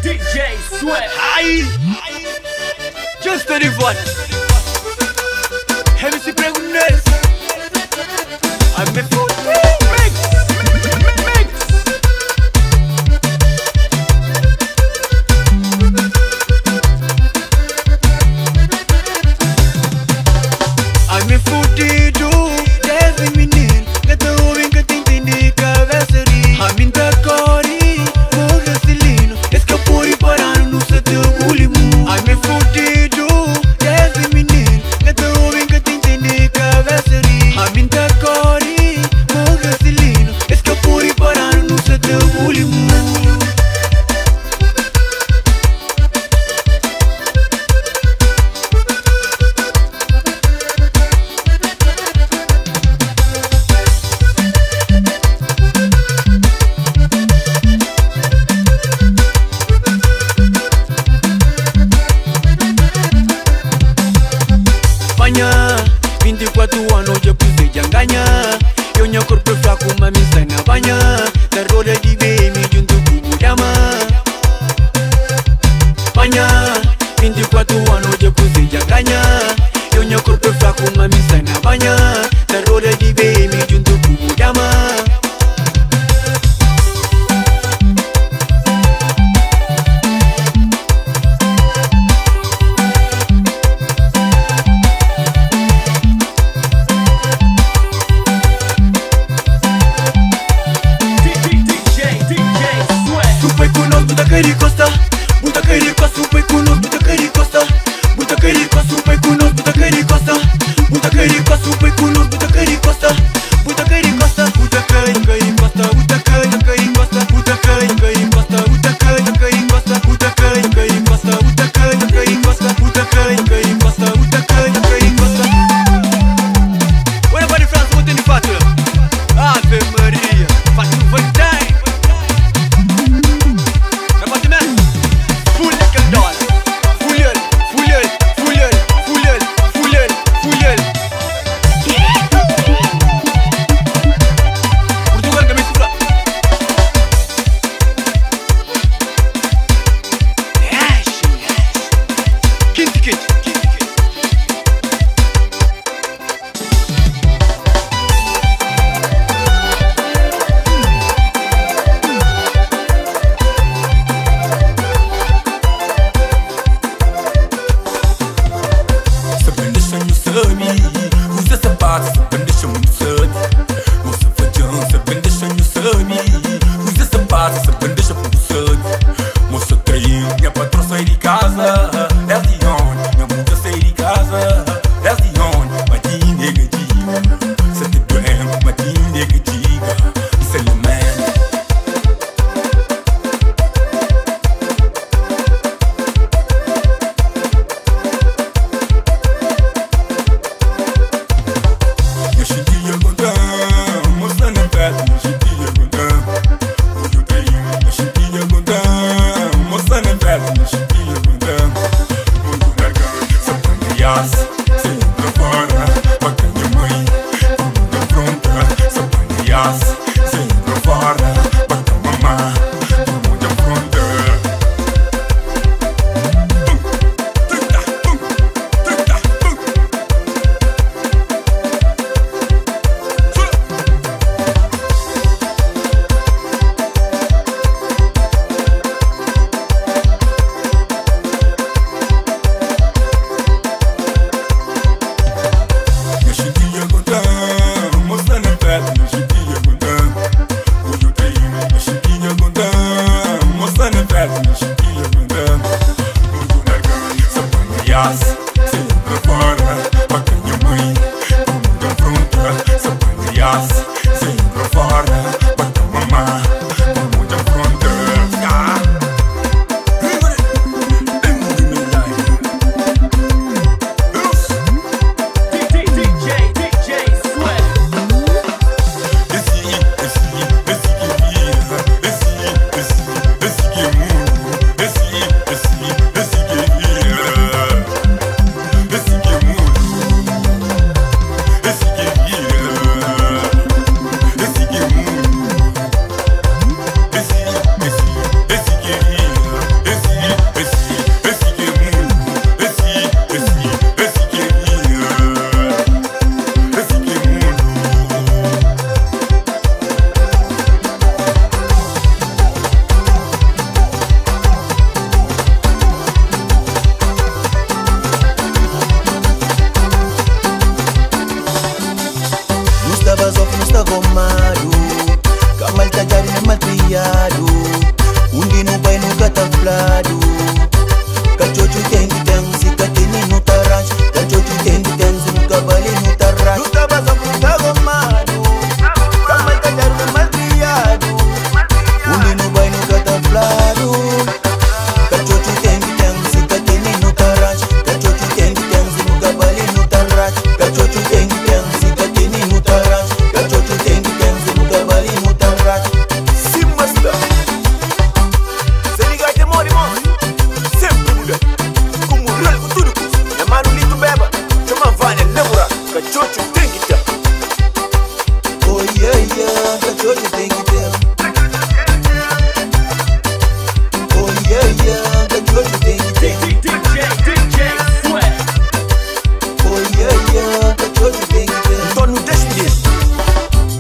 DJ Sweat. Aí, just the one. Heavy si pregunnes. I'm a fool. of no está gomado. Camal tajari na malcriado. Undi no vai no cataflado. Cachocho tem se catini no tarrax. Cachocho tem se no cabale no tarrax. No tabas of no está gomado. Camal tajari na malcriado. Undi no vai no cataflado. Cachocho tem se catini no tarrax. Cachocho tem se no cabale no tarrax. Cachocho tem se catini no tarrax. Cachocho tem se no cabale no tarrax. Sim, master. Se liga de mori, sempre muda. Como real com tudo. Na mano lito beba. Chama vane, lembra. Cachocho tem que ter. Oh yeah, yeah, cachocho tem que ter. Oh yeah, yeah, cachocho tem que ter. DJ Sweat. Oh yeah, yeah, cachocho tem que ter. Então não deixe disso.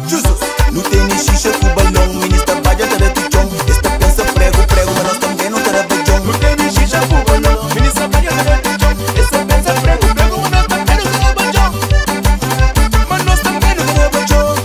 Jesus. No tênis xixa com balão, ministra badia tada de chão. Esta pensa prego, mas nós também não tada de chão. No tênis xixa com balão, ministra badia tada de chão. Essa pensa prego, mas nós também não tada de chão. Mas nós também não tada de chão.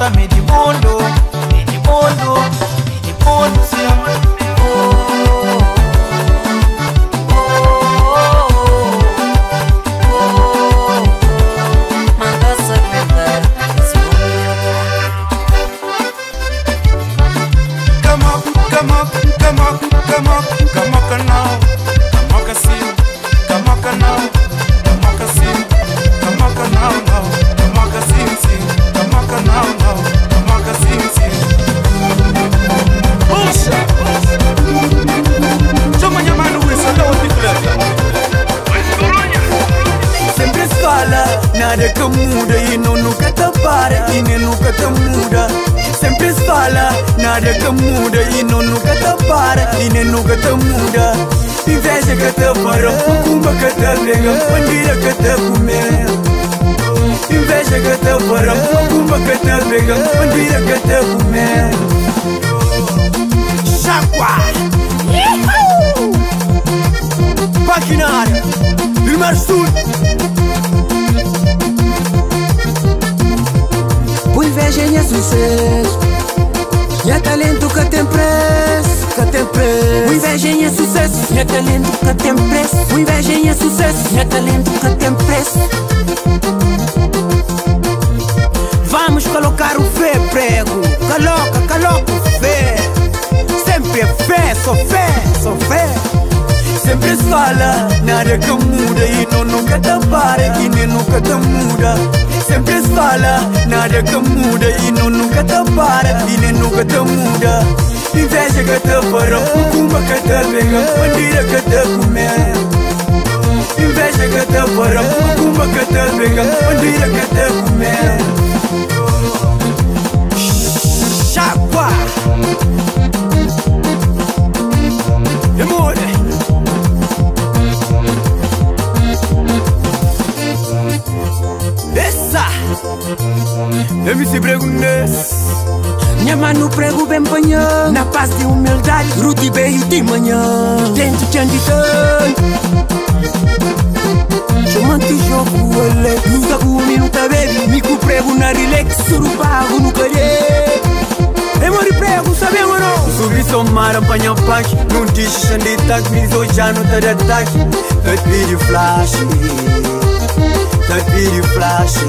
Nossa Medimundo, Medimundo, Medimundo, sim. Nada que muda e não nunca te para e nem nunca te muda. Sempre se fala, nada que muda e não nunca te para e nem nunca te muda. Inveja que te para, macumba que te pega, bandida que te comer. Inveja que te para, macumba que te pega, bandida que te comer. Chacua! Maquinária, Rimar Sul. Inveja é sucesso, é talento que tem preço, que tem preço. Inveja é sucesso, é talento que tem preço. Inveja é sucesso, é talento que tem preço. Vamos colocar o fé prego, coloca o fé. Sempre é fé, só fé, só fé. Sempre se fala, nada que muda e não nunca te para e nem nunca te muda. Sempre se fala, nada que muda e não nunca te para e nem nunca te muda. Inveja que te para, macumba que te pega, bandida que te comer. Inveja que te para, macumba que te pega, bandida que te comer. Chapa! Demora! MC Prego Ness. Minha mano prego bem banhão, na paz de humildade, Ruti bem de manhã. Dentro de andidão chamante jogo ele, luta com o minuto baby. Mico prego na relax, surubago no calhe. Emori prego, sabemos não? Subi somar, apanha pack, não diz xanditac, mas hoje já não te ataque. Te pedi flash, te pedi flash.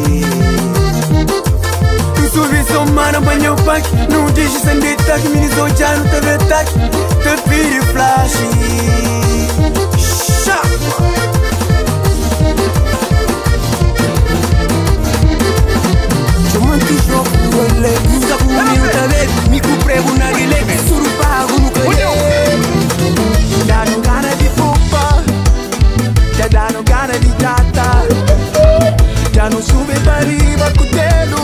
Subi somar, apanha pack, não diz xanditac, mas hoje já não te ataque. Te pedi flash. Chamante jogo ele, luta com o minuto baby. Mico prego na relax, surubago no calhe. Dá-no gana de pupa, dá-no gana de tata. Já não sube para riba com o dedo,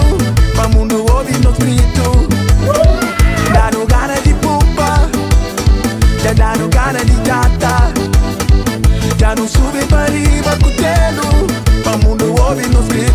pra mundo ouvir nos gritos. Dá-no gana de pupa, dá-no gana de tata. Já não sube para riba com o dedo, pra mundo ouvir nos gritos.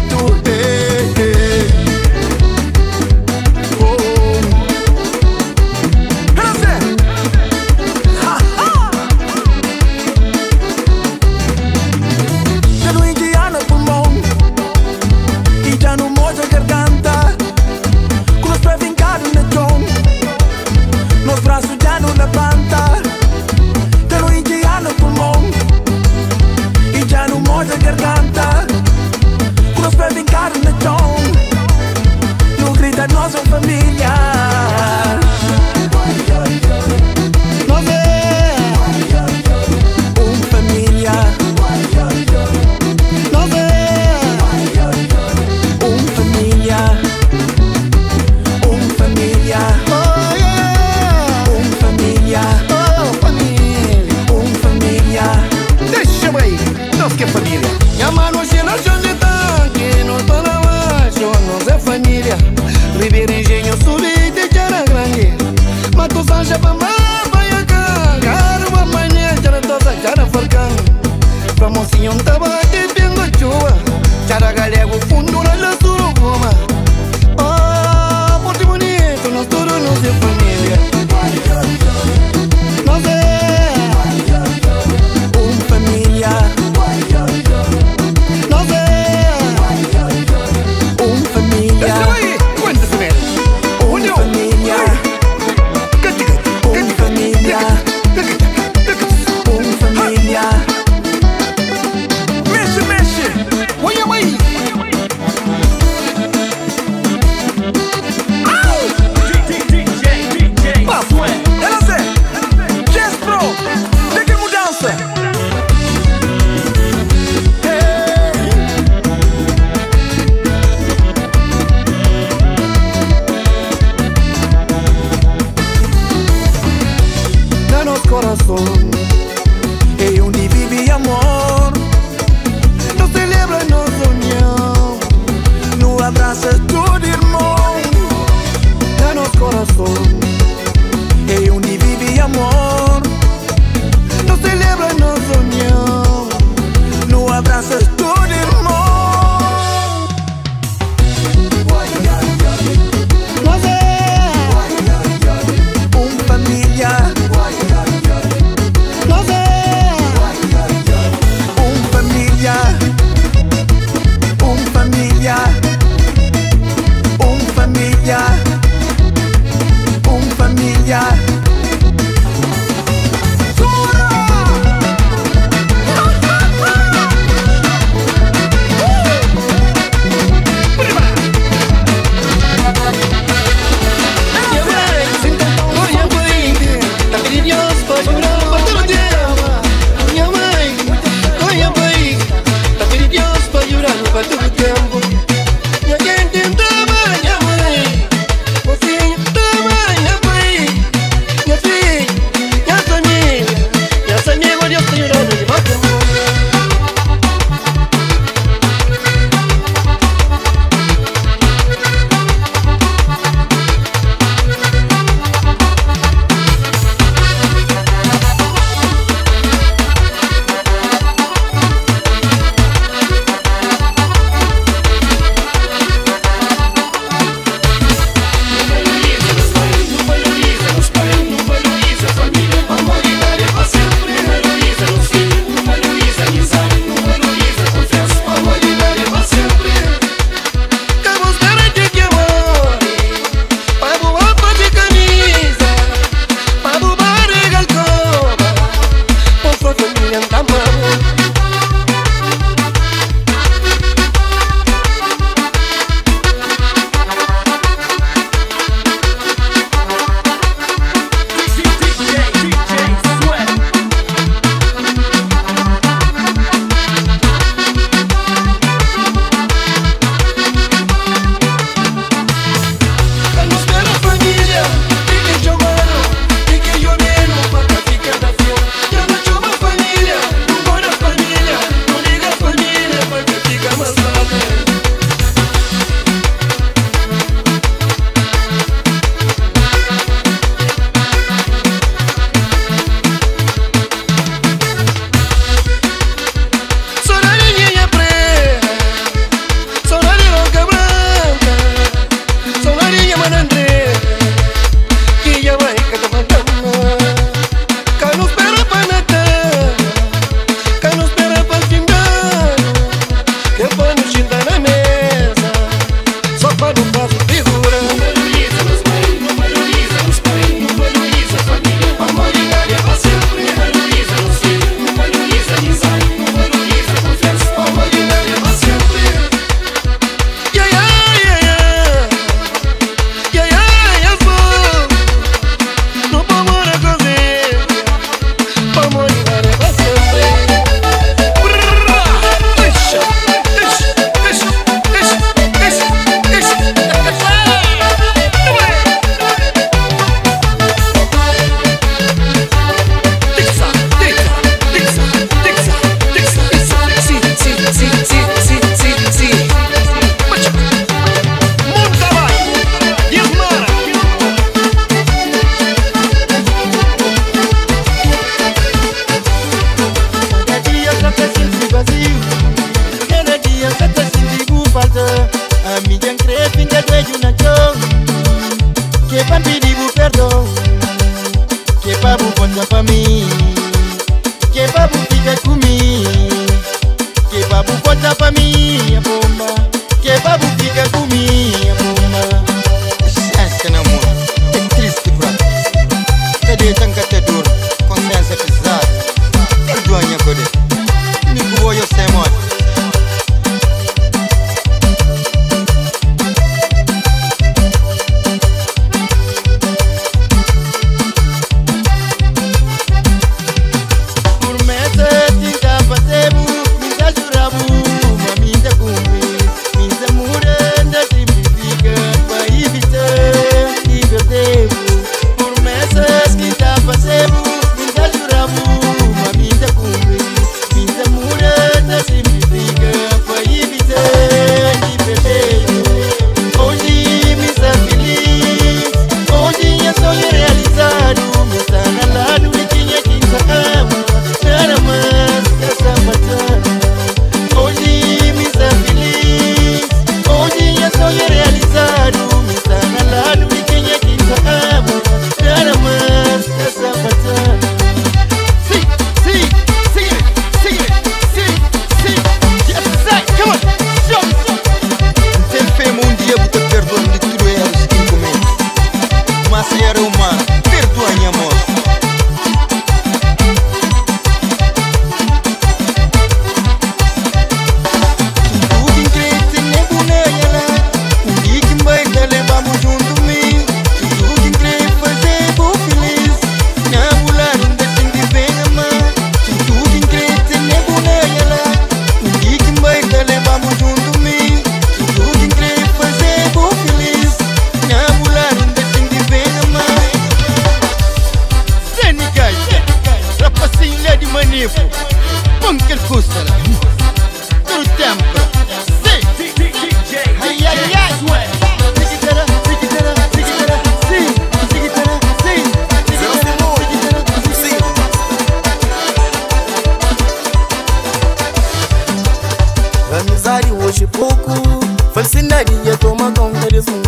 guia toma conta desse mundo.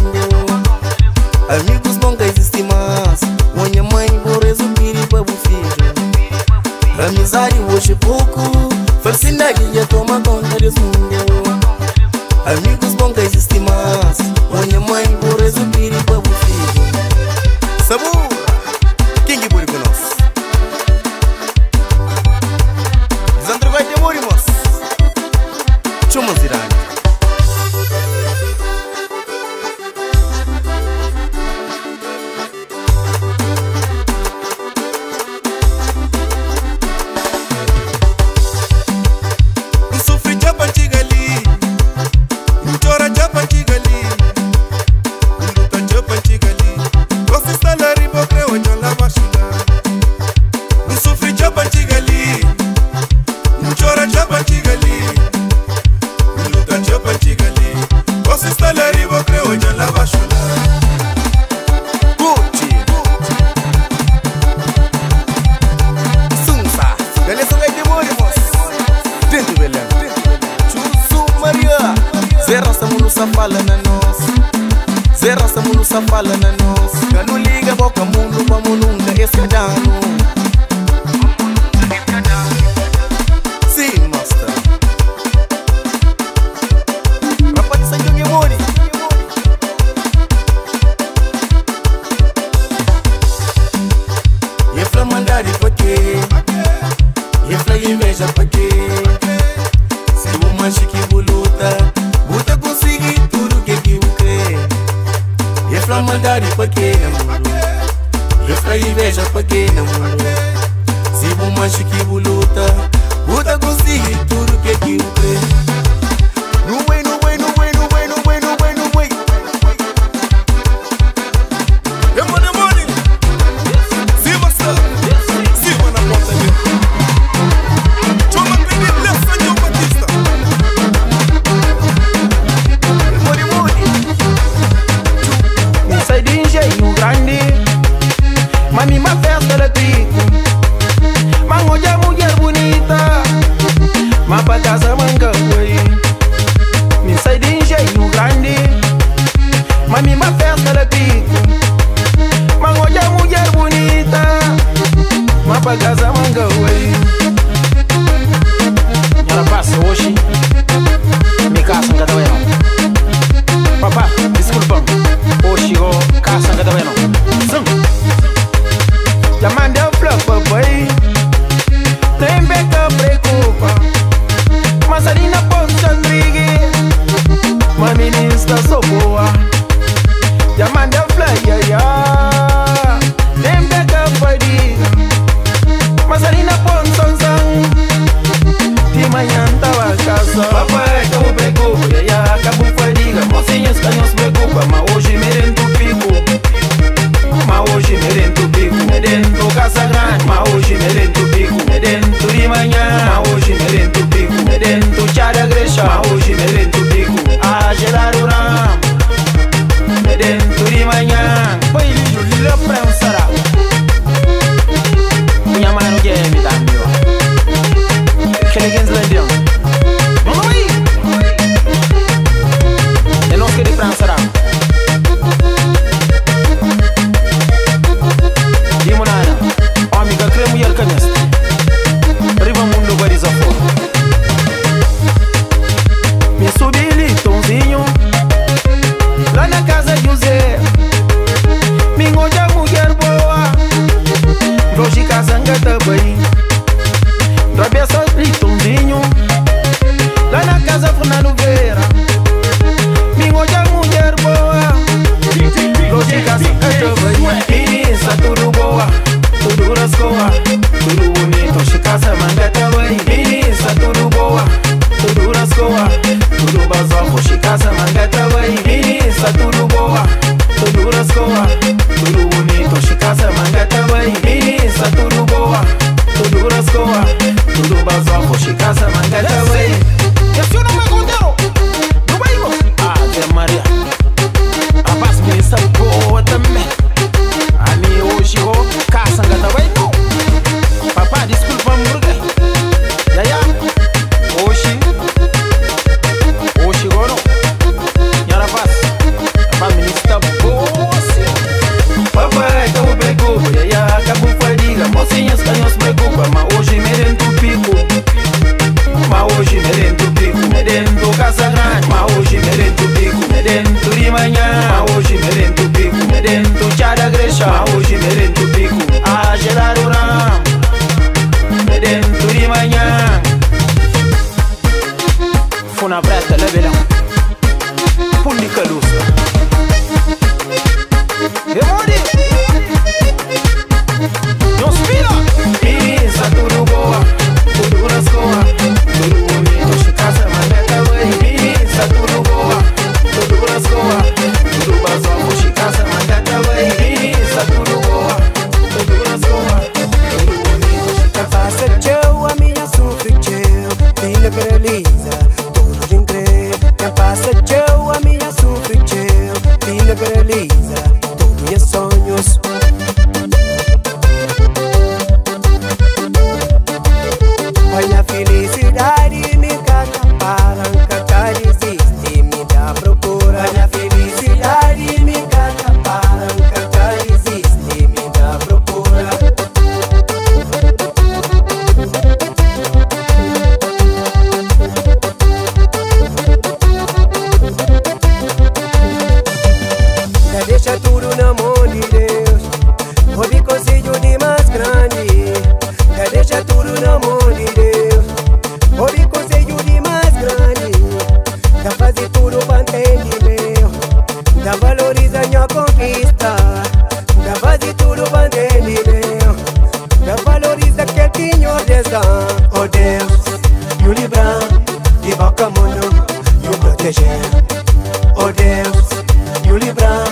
Amigos nunca existem mais. Minha mãe vou resumir para o filho. Amizade hoje pouco. Felicidade guia toma conta desse mundo. Amigos nunca existem mais. Minha mãe vou resumir para o filho. Sabor, quem que pode com nós? Desandro vai ter morimos. Chama zirani. Fala na nós, zero essa mundo só fala na nós. Já não liga boca mundo, como nunca esse dano. Sim, master. Rapa de sangue minha mori. E pra mandar de paquê, e pra inveja paquê. Se o manche que luta, buta conseguir tudo que eu creio. E pra mandar de pequena mundo, e pra inveja pequena mundo. Se o manche que luta, buta conseguir tudo que eu creio. No way, no way, no way, no way, no way, no way, no way. Demônio, cima, cima na porta dele. Chama Pedro, leva João Batista. Sai de engenho grande, mami, uma festa de trigo. Mangoja mulher bonita, mas pra casa manga foi. Me sai de engenho grande, mami, uma festa de trigo. Mangoja mulher bonita, mas pra casa manga foi. Ela passa hoje, me casa cada vez. Papá, desculpa. Hoje eu caça cada vez não. Já mandei o flop papai. Nem beca preocupa. Mas ali na ponta Andrigue, uma ministra sou boa. Já mandei o flop, ya. Nem beca padiga. Mas ali na ponta Zang, de manhã tava a casa. Papai, acabou preocupa, ya. Acabou padiga. Mocinhos que não se preocupa, mas hoje me dentro pico. Mas hoje me dentro pico. Me dentro casa grande, mas hoje me dentro pico. Me dentro de manhã, mas hoje me dentro pico. Me dentro chá da grecha, mas hoje me dentro pico. A gelar o ram, me dentro de manhã. Foi lixo, lila prensara. Minha mãe não quer me dar meu. Que ninguém se lembra. Eu não queria pra manhã, hoje me dentro pico, me dentro chá da grecha, hoje me dentro pico, a gelar o ram, me dentro de manhã. Funa preta, levelão, punica lusa. Demore! Não spila! Pisa tudo boa, tudo na escola, tudo bonito, chicaça, maneta, ué. Pisa tudo boa, tudo na escola, tudo basal, chicaça, maneta, ué. Pisa tudo boa, tudo na escola, tudo bonito, chicaça. Passa tchau, a minha sofre tchau, filha paralisa, tudo de crer. Quem passa tchau, a minha sofre tchau, filha paralisa, todos meus sonhos. Olha a felicidade me cataparam, cata desiste, me dá procura. Olha a felicidade me cataparam, cata desiste, me dá procura. Já deixa tudo na mão de Deus, houve conselho de mais grande. Já deixa tudo na mão de Deus, houve conselho de mais grande. Já fazer tudo para entender, já valoriza minha conquista. Já fazer tudo para entender, já valoriza que tinha desdão. Oh Deus, me livrar de boca mundo, me proteger. Oh Deus, me livrar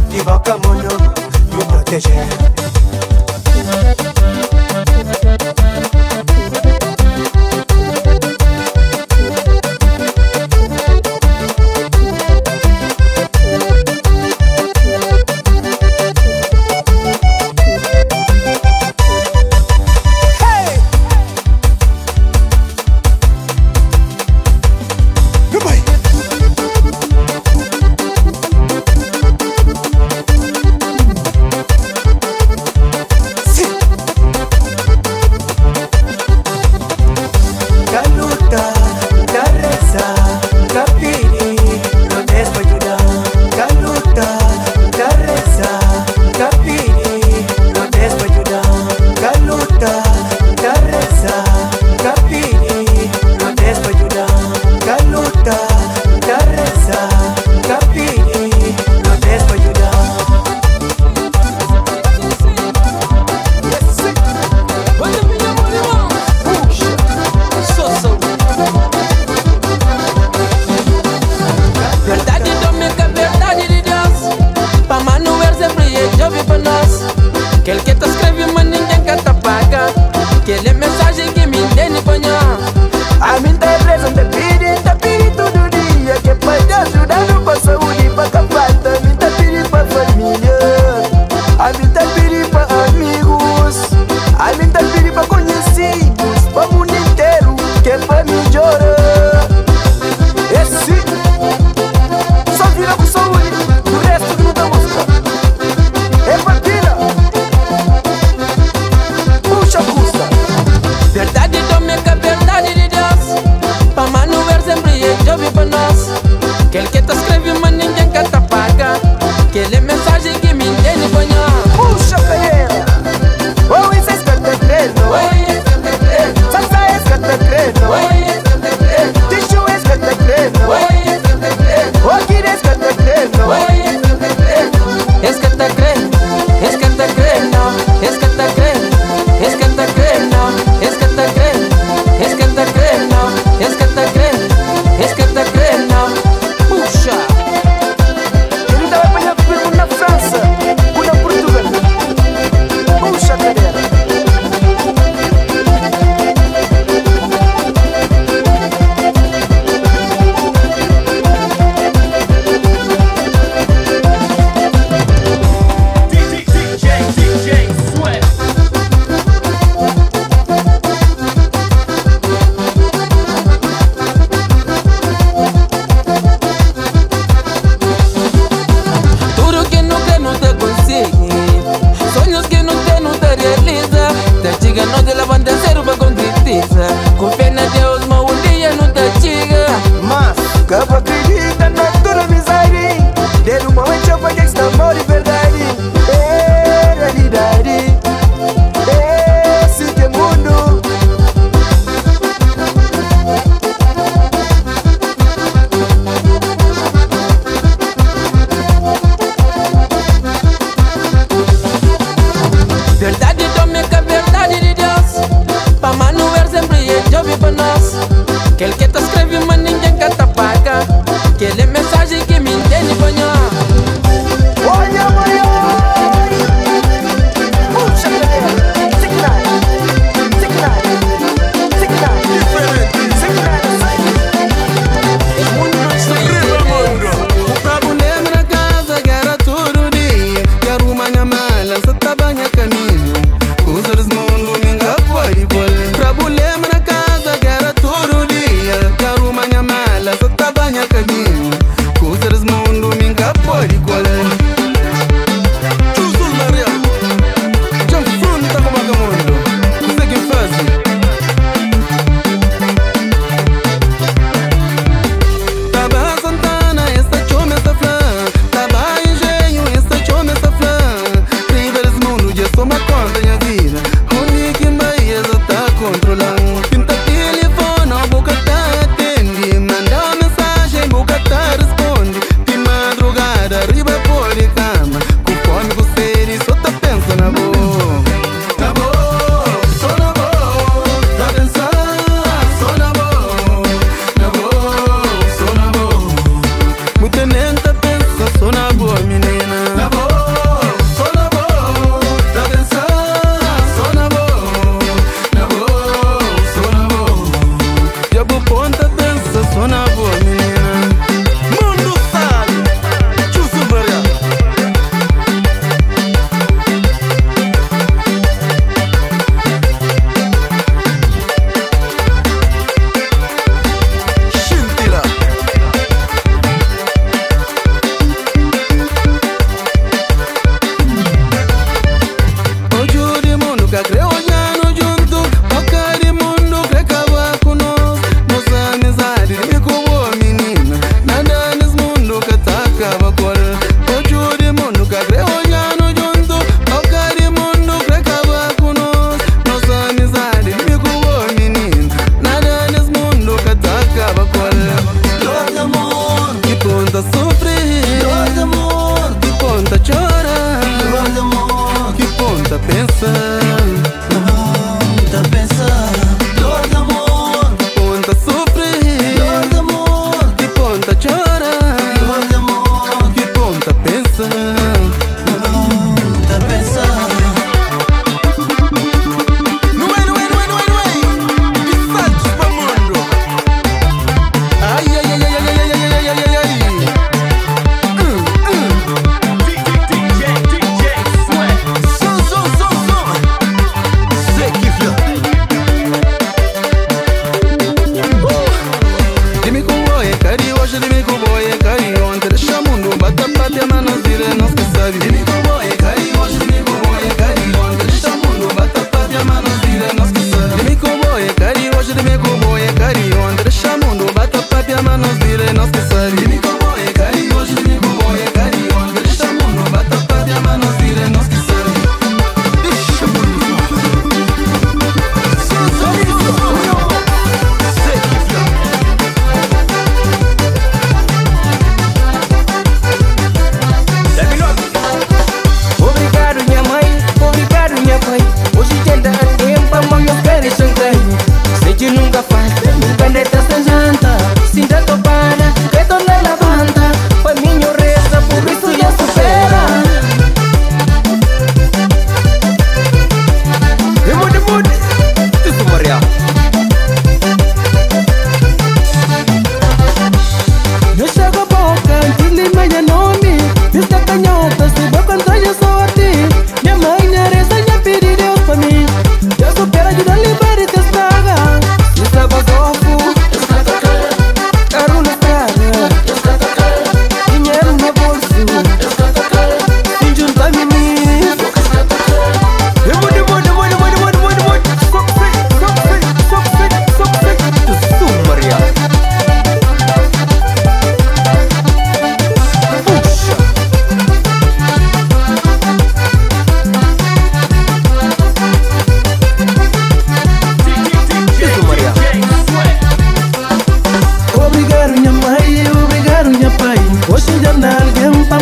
de boca mundo, me proteger.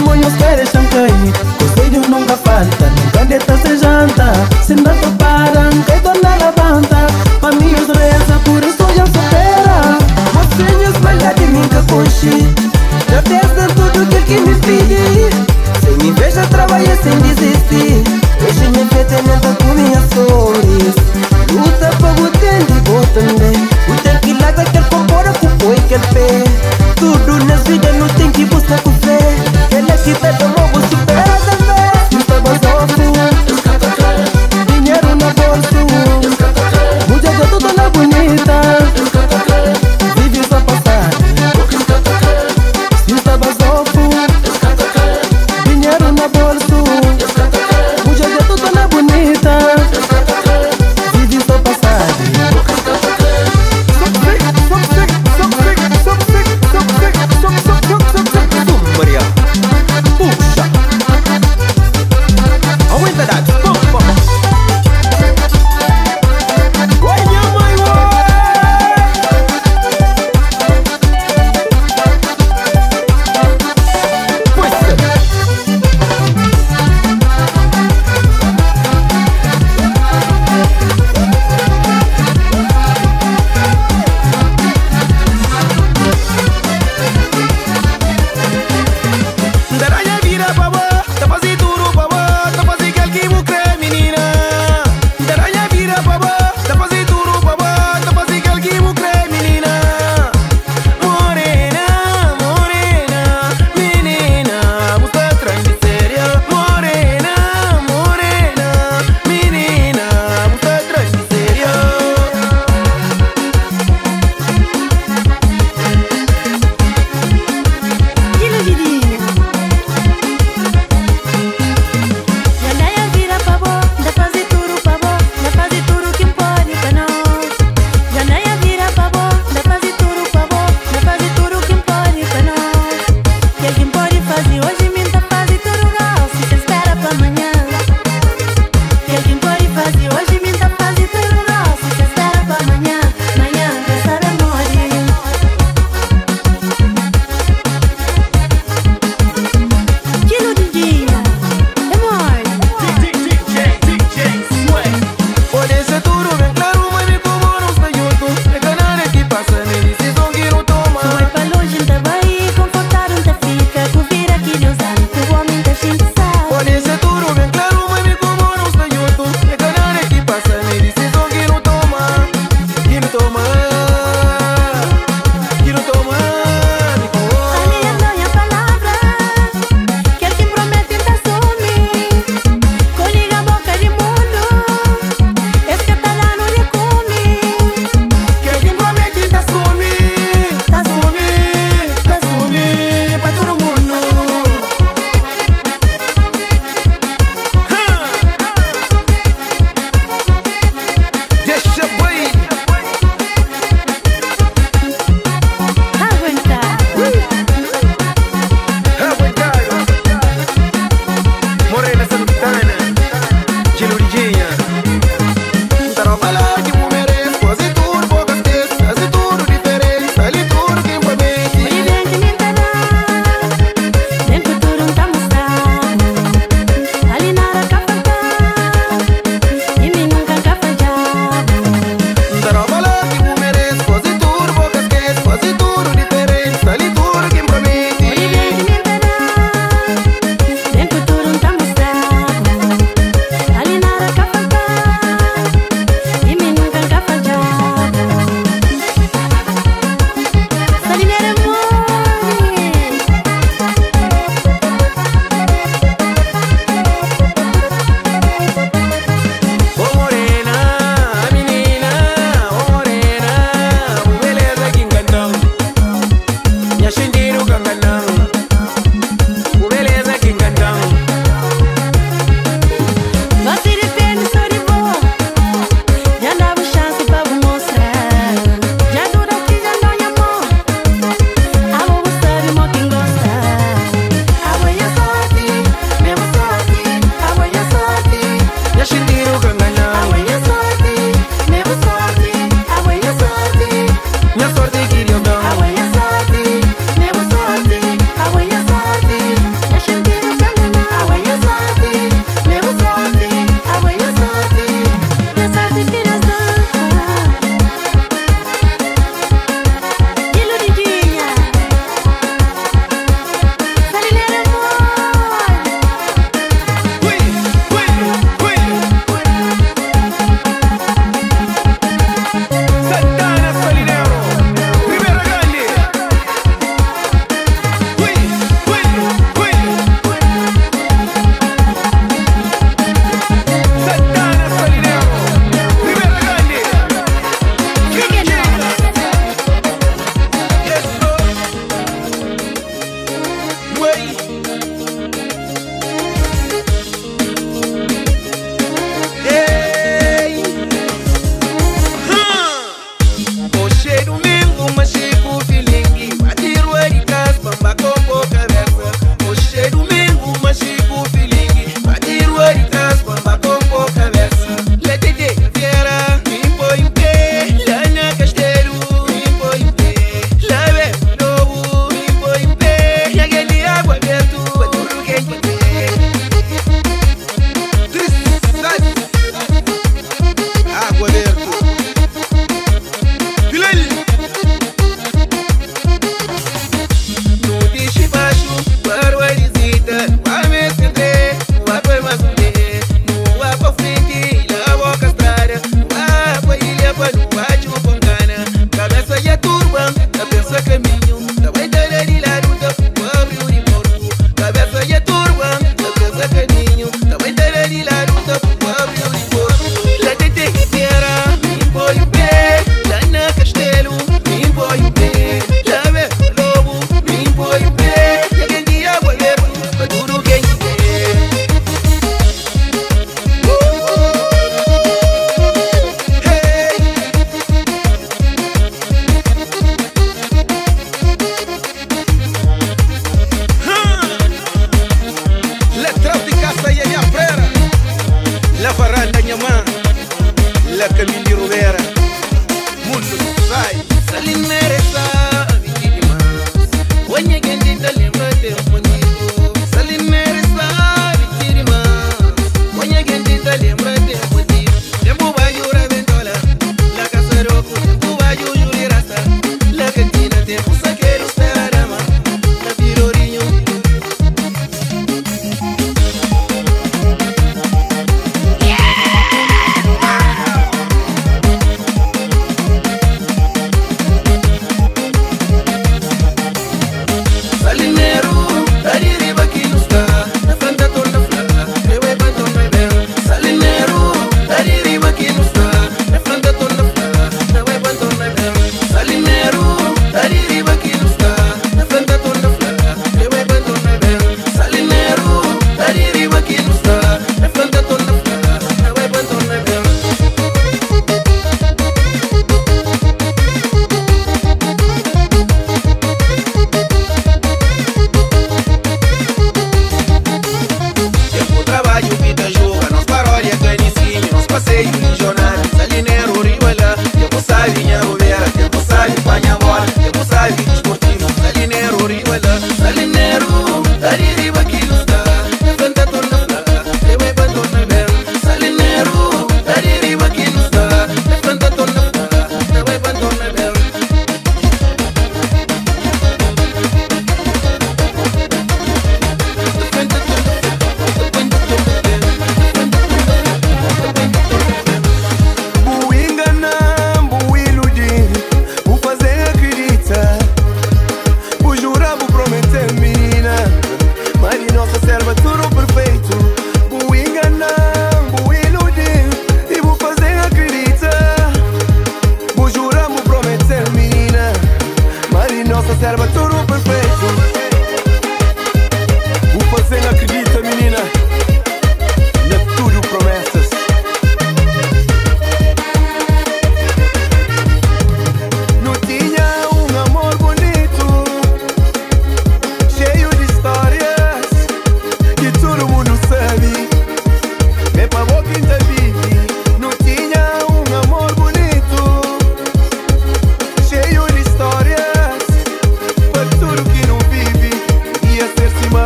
monhos queres chancaí. Conselho nunca falta, nunca deta se janta. Se não te param, que dona levanta. Pra mim os reza, por isso já supera. Mocinhos, malha de mim que conchi. Já testa tudo que me pedi. Sem inveja, trabalha sem desistir. Hoje me fetementa com minhas flores. Luta para o tempo e bota também. O tempo que larga quer compor com o boi que pé. Tudo nas vidas não tem que buscar com fé. Ela que tá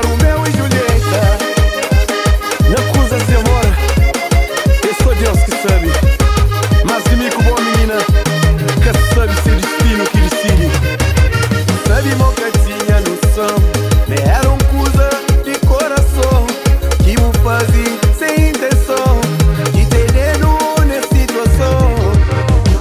Romeu e Julieta. Não acusa de amor, é só Deus que sabe. Mas comigo, boa menina, que sabe seu destino que decide. Sabe, mocatinha no som, me era coisa de coração que vou fazer sem intenção de ter dedo nessa situação.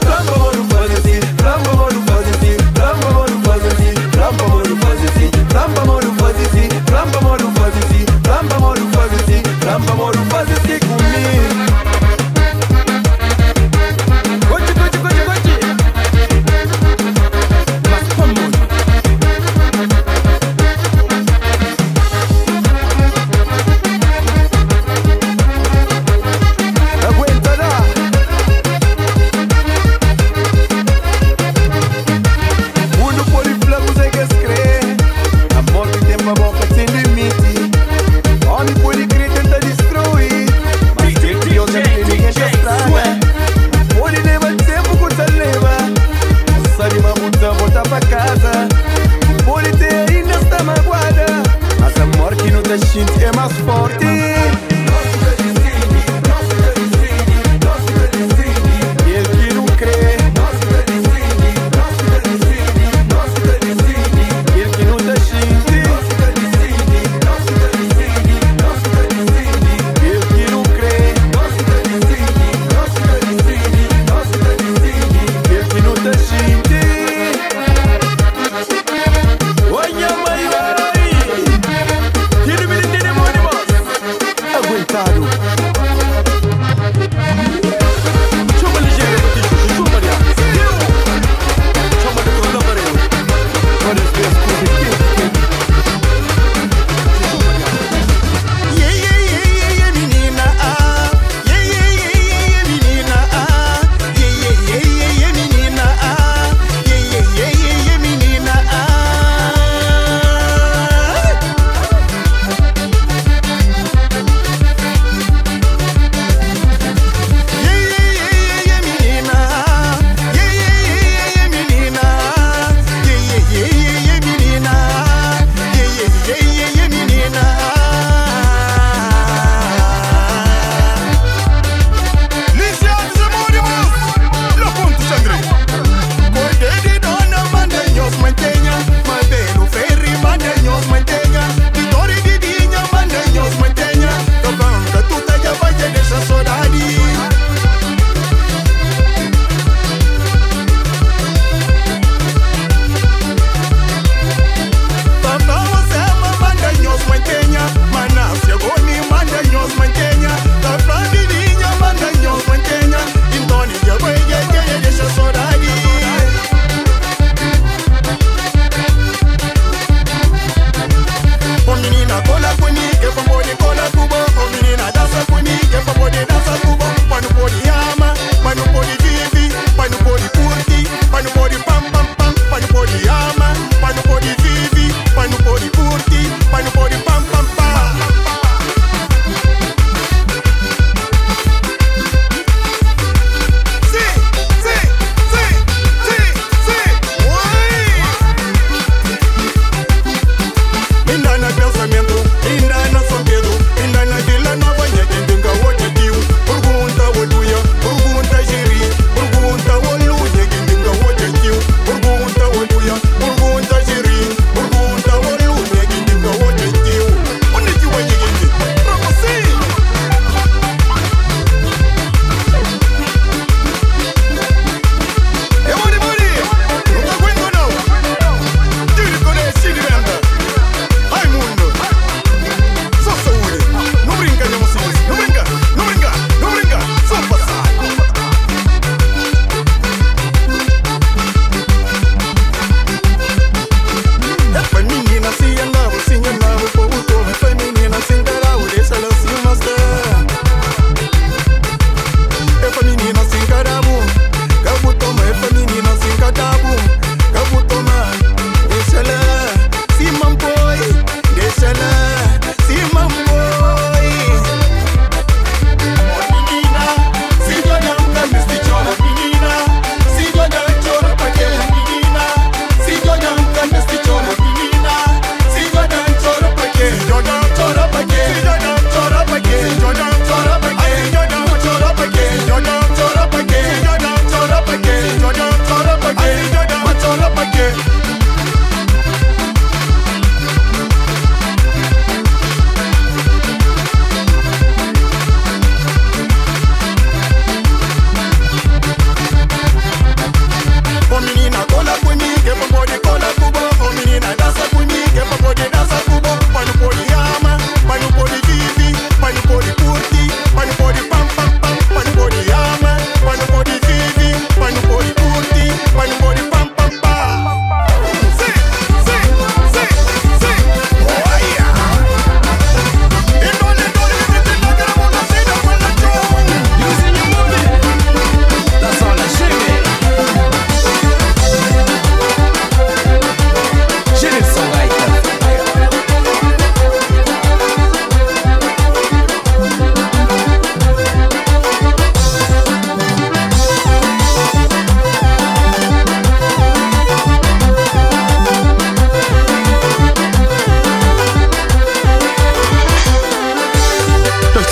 Rampa, mano, faz assim, rampa, mano, faz assim, rampa, mano, faz assim, rampa, mano, faz assim, rampa, mano, faz assim, rampa, mano, faz assim, rampa, mano, faz assim, rampa, mano, faz assim comigo. Gote, gote, gote, gote. Mas como? É mais forte. Ele que não crê, ele que não tá gente, ele que não crê, ele que não tá gente. Olha, mãe, olha aí. Tira o menino de demônio, moço.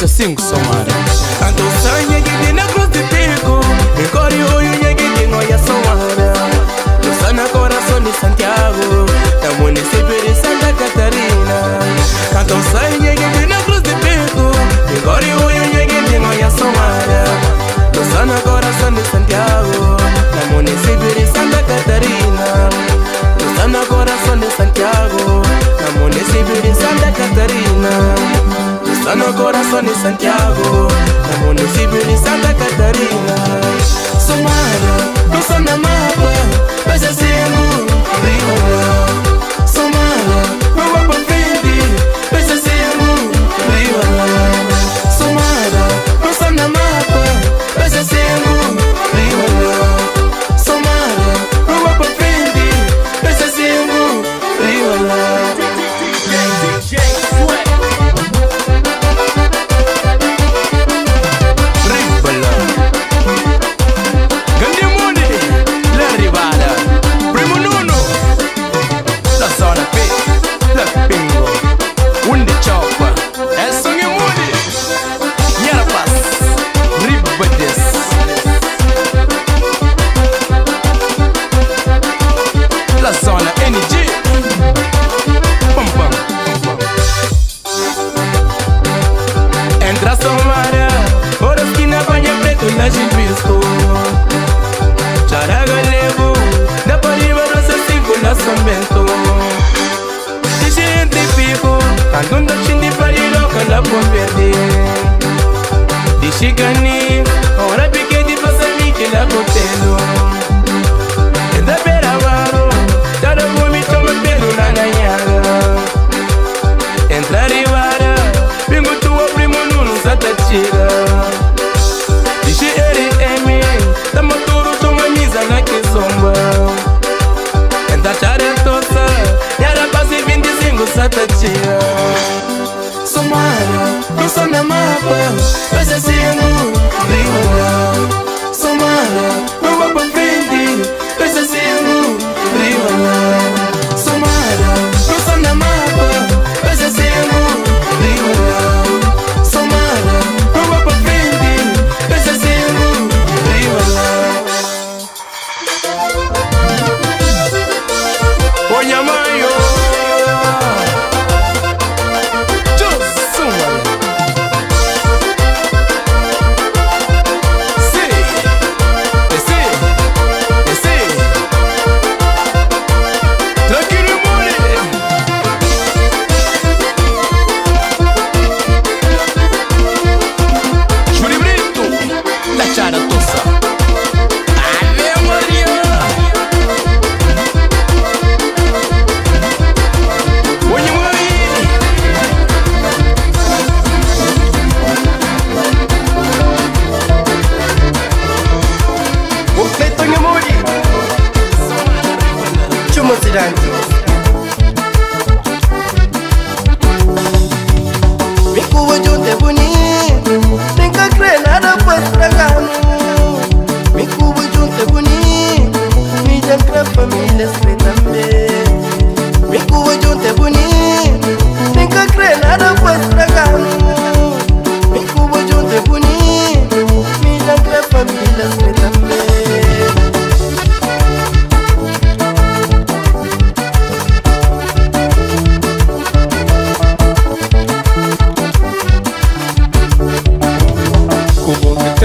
Mr. Sing Somara. Canto sangue que tem na cruz de pico, me corre o olho que tem olha Somara. Sana coração de Santiago, da município de Santa Catarina. Canto sangue que tem na cruz de pico, me corre o olho que tem olha Somara. Sana coração de Santiago, da município de Santa Catarina. Sana coração de Santiago, da município de Santa Catarina. Sana coração de Santiago, da município de Santa Catarina. Somara, não sou na mapa, mas é cego, Rio. Somara, não vá pra frente, mas é cego, Rio. Somara, não sou na mapa, mas é cego, Rio. Somara, não vá pra frente, mas é cego, Rio. Chicani, ora pique di passami che la cotelo. E da peravaro, da da vumi toma pelo na ganhada. Entra rivara, pingo tua primo nuno sata tira. Dice eri da motoro toma misa na que somba. Entra chare tosa, yara pasi 25 sata tira. Somara, não sou na mapa, mas é cego, Rio. Somara, não vá pra frente, mas é cego, Rio. Somara, não sou na mapa, mas é cego, Rio. Somara, não vá pra frente, mas é cego, Rio. Olha mãe,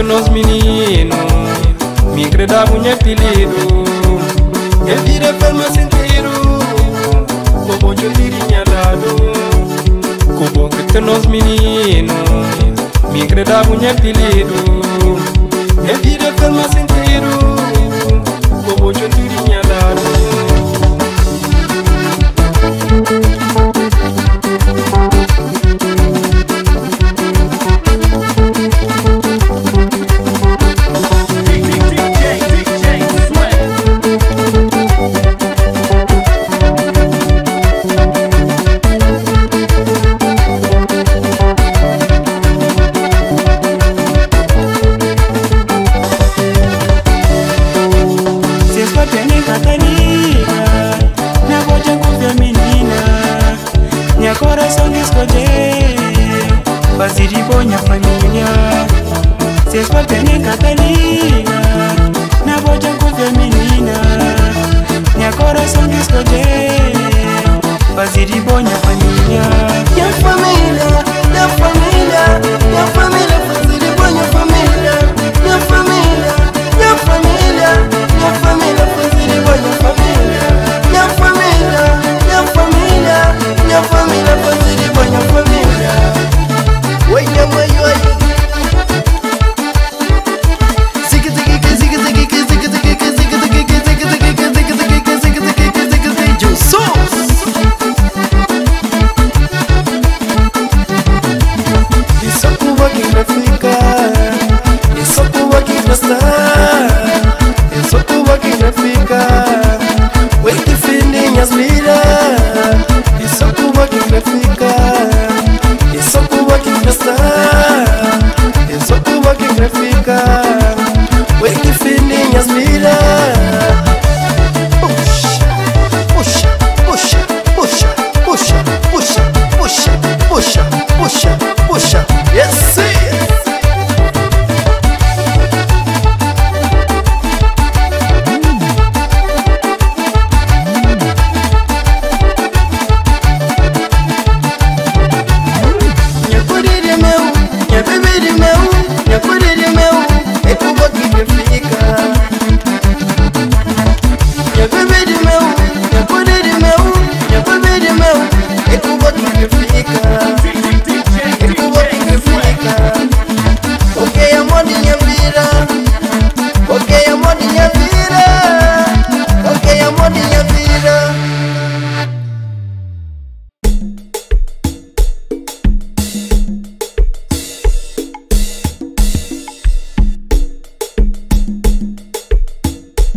Nos meninos, me credava um apelido. E vira fama sentido, como eu diria lado. Como que nos meninos, me credava um apelido. E vira fama sentido, como eu diria lado. Si es para tener se escolta nem Catalina, na boca com feminina, minha coração discoteia, fazer de boa minha família. Minha família, minha família, minha família, fazer de boa minha família. Minha família, minha família, minha família, fazer de boa minha família. Minha família, minha família, minha família, fazer de boa minha família. Oi, minha mãe, oi. Okay, I'm on the